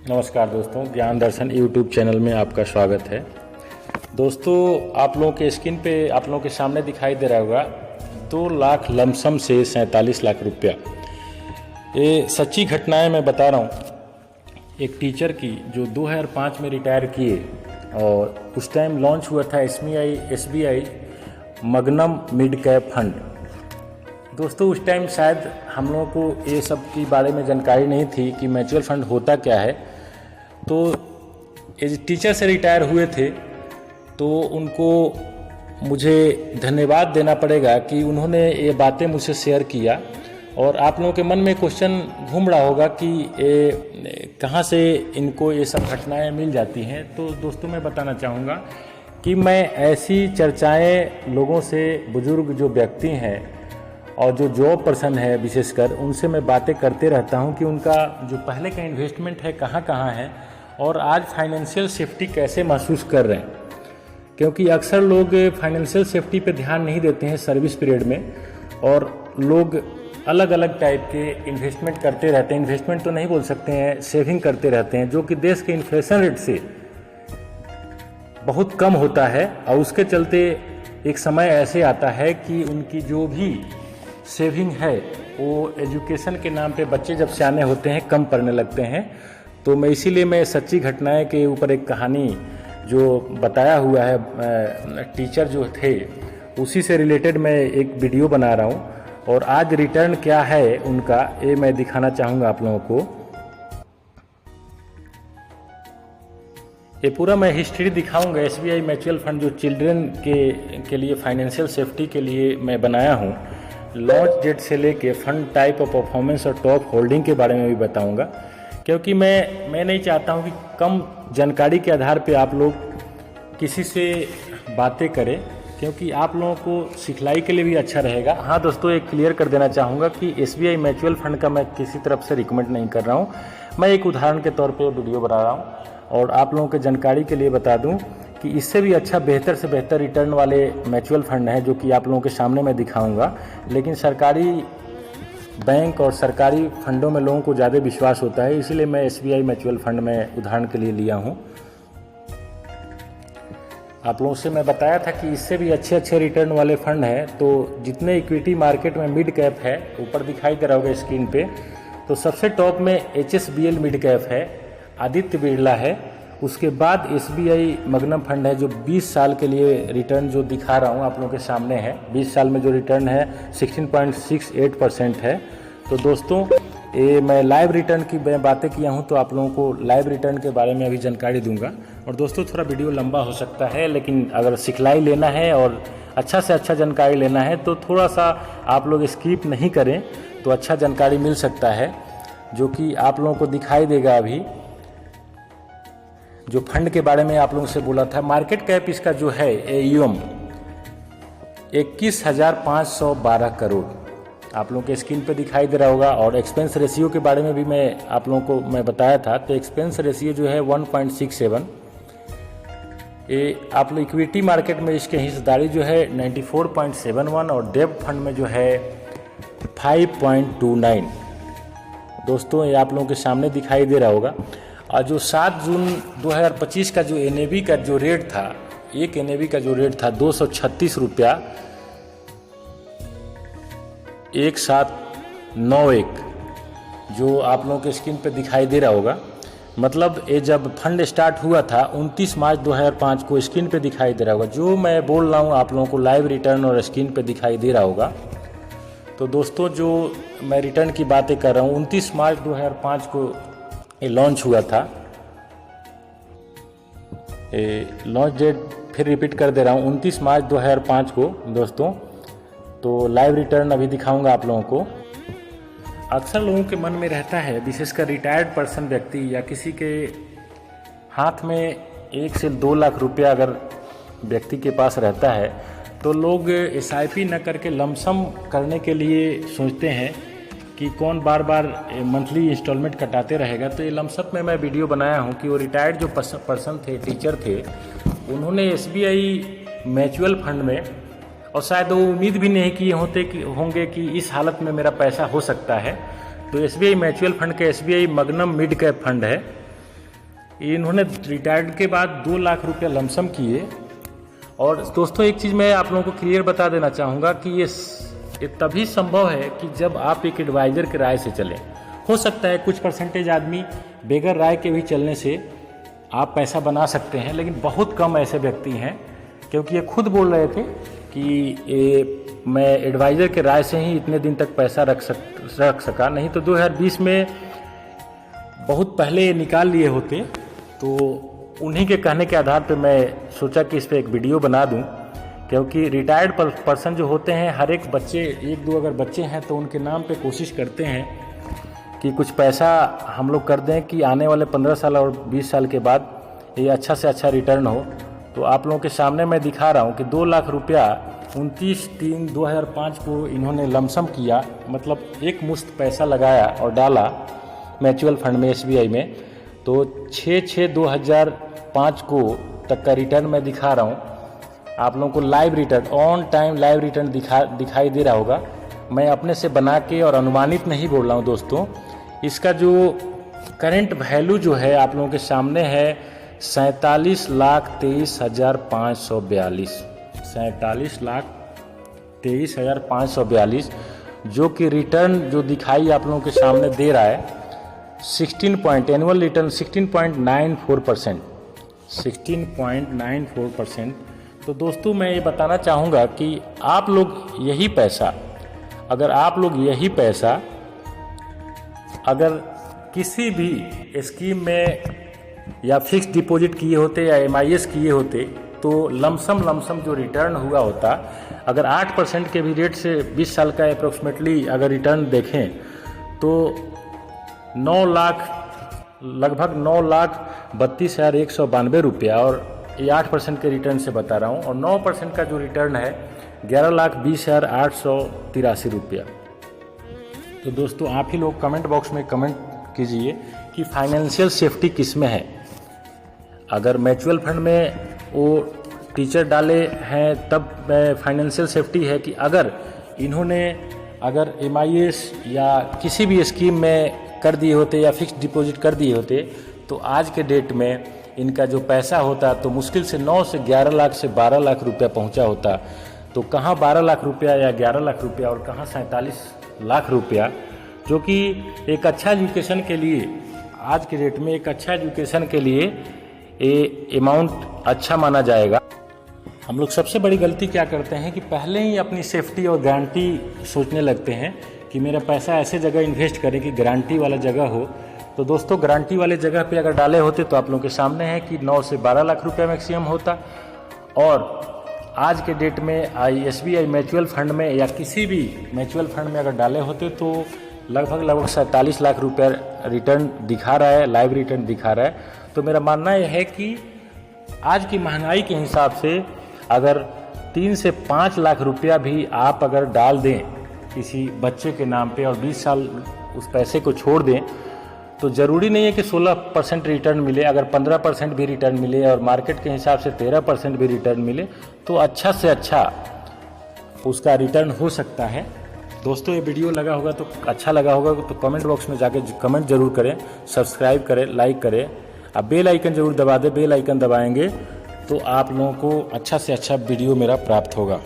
नमस्कार दोस्तों, ज्ञान दर्शन यूट्यूब चैनल में आपका स्वागत है। दोस्तों, आप लोगों के स्क्रीन पे आप लोगों के सामने दिखाई दे रहा होगा 2 लाख लमसम से 47 लाख रुपया। ये सच्ची घटनाएं मैं बता रहा हूँ। एक टीचर की जो 2005 में रिटायर किए और उस टाइम लॉन्च हुआ था SBI मगनम मिड कैप फंड। दोस्तों, उस टाइम शायद हम लोगों को ये सब के बारे में जानकारी नहीं थी कि म्यूचुअल फंड होता क्या है। तो टीचर से रिटायर हुए थे तो उनको मुझे धन्यवाद देना पड़ेगा कि उन्होंने ये बातें मुझसे शेयर किया। और आप लोगों के मन में क्वेश्चन घूम रहा होगा कि कहाँ से इनको ये सब घटनाएं मिल जाती हैं। तो दोस्तों, मैं बताना चाहूँगा कि मैं ऐसी चर्चाएं लोगों से, बुजुर्ग जो व्यक्ति हैं और जो जॉब पर्सन है विशेषकर, उनसे मैं बातें करते रहता हूं कि उनका जो पहले का इन्वेस्टमेंट है कहाँ कहाँ है और आज फाइनेंशियल सेफ्टी कैसे महसूस कर रहे हैं। क्योंकि अक्सर लोग फाइनेंशियल सेफ्टी पे ध्यान नहीं देते हैं सर्विस पीरियड में, और लोग अलग अलग टाइप के इन्वेस्टमेंट करते रहते हैं। इन्वेस्टमेंट तो नहीं बोल सकते हैं, सेविंग करते रहते हैं, जो कि देश के इन्फ्लेशन रेट से बहुत कम होता है। और उसके चलते एक समय ऐसे आता है कि उनकी जो भी सेविंग है वो एजुकेशन के नाम पे बच्चे जब सियाने होते हैं कम पढ़ने लगते हैं। तो मैं सच्ची घटनाएं के ऊपर एक कहानी जो बताया हुआ है टीचर जो थे, उसी से रिलेटेड मैं एक वीडियो बना रहा हूं। और आज रिटर्न क्या है उनका, ये मैं दिखाना चाहूँगा आप लोगों को। ये पूरा मैं हिस्ट्री दिखाऊंगा। SBI म्यूचुअल फंड जो चिल्ड्रन के लिए फाइनेंशियल सेफ्टी के लिए मैं बनाया हूँ, लॉन्च डेट से लेके फंड टाइप और परफॉर्मेंस और टॉप होल्डिंग के बारे में भी बताऊंगा। क्योंकि मैं नहीं चाहता हूं कि कम जानकारी के आधार पे आप लोग किसी से बातें करें, क्योंकि आप लोगों को सिखलाई के लिए भी अच्छा रहेगा। हाँ दोस्तों, एक क्लियर कर देना चाहूँगा कि SBI म्यूचुअल फंड का मैं किसी तरफ से रिकमेंड नहीं कर रहा हूँ। मैं एक उदाहरण के तौर पर वीडियो बना रहा हूँ और आप लोगों के जानकारी के लिए बता दूँ कि इससे भी अच्छा बेहतर से बेहतर रिटर्न वाले म्यूचुअल फंड हैं जो कि आप लोगों के सामने मैं दिखाऊंगा। लेकिन सरकारी बैंक और सरकारी फंडों में लोगों को ज़्यादा विश्वास होता है, इसीलिए मैं SBI म्यूचुअल फंड में उदाहरण के लिए लिया हूं। आप लोगों से मैं बताया था कि इससे भी अच्छे रिटर्न वाले फंड हैं। तो जितने इक्विटी मार्केट में मिड कैप है, ऊपर दिखाई दे रहा होगा स्क्रीन पे, तो सबसे टॉप में HSBL मिड कैप है, आदित्य बिरला है। उसके बाद SBI मगनम फंड है जो 20 साल के लिए रिटर्न जो दिखा रहा हूँ आप लोगों के सामने है। 20 साल में जो रिटर्न है 16.68% है। तो दोस्तों, ये मैं लाइव रिटर्न की बातें किया हूँ, तो आप लोगों को लाइव रिटर्न के बारे में अभी जानकारी दूंगा। और दोस्तों, थोड़ा वीडियो लंबा हो सकता है, लेकिन अगर सिखलाई लेना है और अच्छा से अच्छा जानकारी लेना है तो थोड़ा सा आप लोग स्किप नहीं करें तो अच्छा जानकारी मिल सकता है, जो कि आप लोगों को दिखाई देगा। अभी जो फंड के बारे में आप लोगों से बोला था, मार्केट कैप इसका जो है AUM 21,512 करोड़ आप लोगों के स्क्रीन पे दिखाई दे रहा होगा। और एक्सपेंस रेशियो के बारे में भी मैं आप लोगों को मैं बताया था। तो एक्सपेंस रेशियो जो है 1.67। ये आप लोग इक्विटी मार्केट में इसके हिस्सेदारी जो है 94.71 और डेब्ट फंड में जो है 5.29। दोस्तों, ये आप लोगों के सामने दिखाई दे रहा होगा। और जो 7 जून 2025 का जो NAV का जो रेट था, एक NAV का जो रेट था 236 रुपया 1791, जो आप लोगों के स्क्रीन पे दिखाई दे रहा होगा। मतलब ये जब फंड स्टार्ट हुआ था 29 मार्च 2005 को स्क्रीन पे दिखाई दे रहा होगा। जो मैं बोल रहा हूँ आप लोगों को लाइव रिटर्न और स्क्रीन पे दिखाई दे रहा होगा। तो दोस्तों, जो मैं रिटर्न की बातें कर रहा हूँ, 29 मार्च 2005 को ये लॉन्च हुआ था। लॉन्च डेट फिर रिपीट कर दे रहा हूँ, 29 मार्च 2005 को दोस्तों। तो लाइव रिटर्न अभी दिखाऊंगा आप लोगों को। अक्सर लोगों के मन में रहता है, विशेषकर रिटायर्ड पर्सन व्यक्ति या किसी के हाथ में 1 से 2 लाख रुपया अगर व्यक्ति के पास रहता है, तो लोग SIP न करके लमसम करने के लिए सोचते हैं कि कौन बार बार मंथली इंस्टॉलमेंट कटाते रहेगा। तो ये लमसम में मैं वीडियो बनाया हूँ कि वो रिटायर्ड जो पर्सन थे, टीचर थे, उन्होंने SBI म्यूचुअल फंड में, और शायद वो उम्मीद भी नहीं किए होंगे कि इस हालत में मेरा पैसा हो सकता है। तो SBI म्यूचुअल फंड का SBI मगनम मिड कैप फंड है। इन्होंने रिटायर्ड के बाद 2 लाख रुपया लमसम किए। और दोस्तों एक चीज़ मैं आप लोगों को क्लियर बता देना चाहूँगा कि ये तभी संभव है कि जब आप एक एडवाइज़र के राय से चलें। हो सकता है कुछ परसेंटेज आदमी बगैर राय के भी चलने से आप पैसा बना सकते हैं, लेकिन बहुत कम ऐसे व्यक्ति हैं, क्योंकि ये खुद बोल रहे थे कि मैं एडवाइज़र के राय से ही इतने दिन तक पैसा रख सका, नहीं तो 2020 में बहुत पहले निकाल लिए होते। तो उन्हीं के कहने के आधार पे मैं सोचा कि इस पर एक वीडियो बना दूं, क्योंकि रिटायर्ड पर्सन जो होते हैं, हर एक बच्चे, 1-2 अगर बच्चे हैं तो उनके नाम पे कोशिश करते हैं कि कुछ पैसा हम लोग कर दें कि आने वाले 15 साल और 20 साल के बाद ये अच्छा से अच्छा रिटर्न हो। तो आप लोगों के सामने मैं दिखा रहा हूँ कि 2 लाख रुपया 29/3/2005 को इन्होंने लमसम किया, मतलब एक मुश्त पैसा लगाया और डाला म्यूचुअल फंड में, SBI में। तो 6/6/2005 को तक का रिटर्न मैं दिखा रहा हूँ आप लोगों को। Live return, on time live return दिखाई दे रहा होगा। मैं अपने से बना के और अनुमानित नहीं बोल रहा हूँ दोस्तों। इसका जो करंट वैल्यू जो है आप लोगों के सामने है 47,23,542, 47,23,542, जो कि रिटर्न जो दिखाई आप लोगों के सामने दे रहा है 16 एनुअल रिटर्न 16.94%, 16.94%। तो दोस्तों मैं ये बताना चाहूँगा कि आप लोग यही पैसा, अगर किसी भी स्कीम में या फिक्स डिपॉजिट किए होते या MIS किए होते, तो लमसम जो रिटर्न हुआ होता, अगर 8% के भी रेट से 20 साल का अप्रोक्सीमेटली अगर रिटर्न देखें तो लगभग 9,32,192 रुपया, और ये 8% के रिटर्न से बता रहा हूँ। और 9% का जो रिटर्न है 11,20,883 रुपया। तो दोस्तों आप ही लोग कमेंट बॉक्स में कमेंट कीजिए कि फाइनेंशियल सेफ्टी किस में है। अगर म्यूचुअल फंड में वो टीचर डाले हैं तब फाइनेंशियल सेफ्टी है, कि अगर इन्होंने MIS या किसी भी स्कीम में कर दिए होते या फिक्स डिपॉजिट कर दिए होते, तो आज के डेट में इनका जो पैसा होता तो मुश्किल से 9 से 11 लाख से 12 लाख रुपया पहुंचा होता। तो कहाँ 12 लाख रुपया या 11 लाख रुपया और कहाँ 47 लाख रुपया, जो कि एक अच्छा एजुकेशन के लिए, आज के डेट में एक अच्छा एजुकेशन के लिए ये अमाउंट अच्छा माना जाएगा। हम लोग सबसे बड़ी गलती क्या करते हैं कि पहले ही अपनी सेफ्टी और गारंटी सोचने लगते हैं कि मेरा पैसा ऐसे जगह इन्वेस्ट करें कि गारंटी वाला जगह हो। तो दोस्तों गारंटी वाले जगह पे अगर डाले होते तो आप लोगों के सामने है कि 9 से 12 लाख रुपया मैक्सिमम होता। और आज के डेट में SBI म्यूचुअल फंड में या किसी भी म्यूचुअल फंड में अगर डाले होते तो लगभग 47 लाख रुपया रिटर्न दिखा रहा है, लाइव रिटर्न दिखा रहा है। तो मेरा मानना यह है कि आज की महंगाई के हिसाब से अगर 3 से 5 लाख रुपया भी आप अगर डाल दें किसी बच्चे के नाम पे और 20 साल उस पैसे को छोड़ दें, तो ज़रूरी नहीं है कि 16% रिटर्न मिले। अगर 15% भी रिटर्न मिले और मार्केट के हिसाब से 13% भी रिटर्न मिले, तो अच्छा से अच्छा उसका रिटर्न हो सकता है। दोस्तों ये वीडियो अच्छा लगा होगा तो कमेंट बॉक्स में जाके कमेंट जरूर करें, सब्सक्राइब करें, लाइक करें, अब बेल आइकन जरूर दबा दें। बेल आइकन दबाएंगे तो आप लोगों को अच्छा से अच्छा वीडियो मेरा प्राप्त होगा।